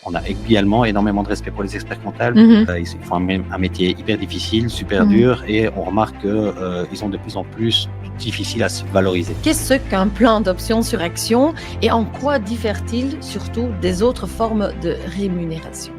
On a également énormément de respect pour les experts comptables. Ils font un métier hyper difficile, super dur, et on remarque qu'ils sont de plus en plus difficiles à se valoriser. Qu'est-ce qu'un plan d'option sur action et en quoi diffère-t-il surtout des autres formes de rémunération?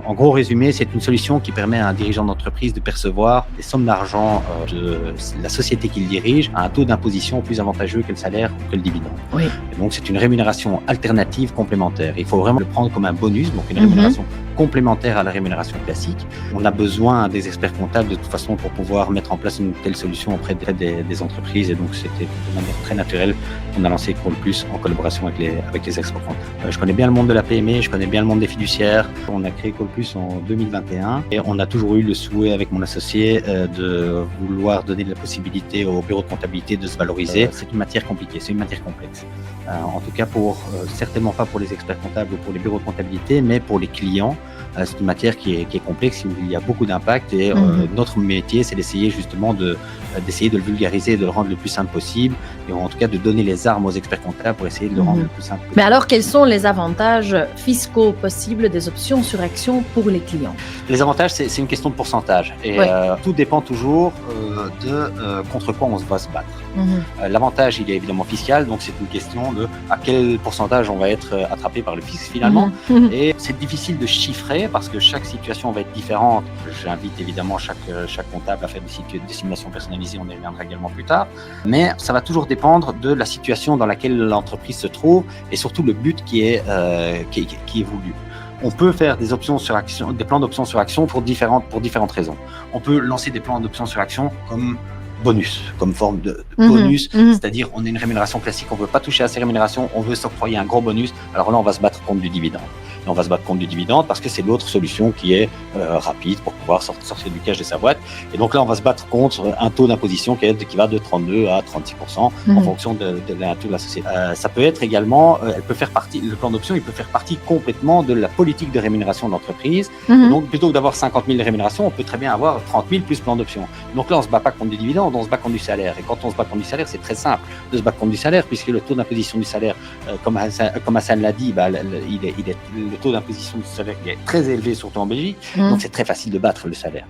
En gros résumé, c'est une solution qui permet à un dirigeant d'entreprise de percevoir des sommes d'argent de la société qu'il dirige à un taux d'imposition plus avantageux que le salaire ou que le dividende. Oui. Et donc c'est une rémunération alternative complémentaire. Il faut vraiment le prendre comme un bonus, donc une rémunération complémentaire à la rémunération classique. On a besoin des experts comptables de toute façon pour pouvoir mettre en place une telle solution auprès des entreprises, et donc c'était de manière très naturelle qu'on a lancé Call Plus en collaboration avec les experts comptables. Je connais bien le monde de la PME, je connais bien le monde des fiduciaires. On a créé Call Plus en 2021 et on a toujours eu le souhait avec mon associé de vouloir donner la possibilité au bureau de comptabilité de se valoriser. C'est une matière compliquée, c'est une matière complexe. En tout cas, certainement pas pour les experts comptables ou pour les bureaux de comptabilité, mais pour les clients. C'est une matière qui est complexe, où il y a beaucoup d'impact, et notre métier, c'est d'essayer justement d'essayer de le vulgariser et de le rendre le plus simple possible, et en tout cas de donner les armes aux experts comptables pour essayer de le rendre le plus simple possible. Mais alors, quels sont les avantages fiscaux possibles des options sur action pour les clients? Les avantages, c'est une question de pourcentage, et tout dépend toujours de contre quoi on va se battre. L'avantage, il est évidemment fiscal, donc c'est une question de à quel pourcentage on va être attrapé par le fisc finalement. Et c'est difficile de chiffrer parce que chaque situation va être différente. J'invite évidemment chaque comptable à faire des simulations personnalisées, on y reviendra également plus tard. Mais ça va toujours dépendre de la situation dans laquelle l'entreprise se trouve et surtout le but qui est voulu. On peut faire des options sur action, des plans d'options sur action pour différentes raisons. On peut lancer des plans d'options sur action comme bonus, comme forme de bonus, c'est-à-dire on a une rémunération classique, on ne veut pas toucher à ces rémunérations, on veut s'octroyer un gros bonus, alors là on va se battre contre du dividende. Et on va se battre contre du dividende parce que c'est l'autre solution qui est rapide pour pouvoir sortir du cash de sa boîte. Et donc là, on va se battre contre un taux d'imposition qui va de 32 à 36% en fonction de la nature de la société. Ça peut être également, le plan d'option, il peut faire partie complètement de la politique de rémunération de l'entreprise. Donc plutôt que d'avoir 50 000 de rémunération, on peut très bien avoir 30 000 plus plan d'option. Donc là, on ne se bat pas contre du dividende, on se bat contre du salaire. Et quand on se bat contre du salaire, c'est très simple de se battre contre du salaire, puisque le taux d'imposition du salaire, comme Hassan l'a dit, le taux d'imposition du salaire est très élevé, surtout en Belgique, donc c'est très facile de battre le salaire.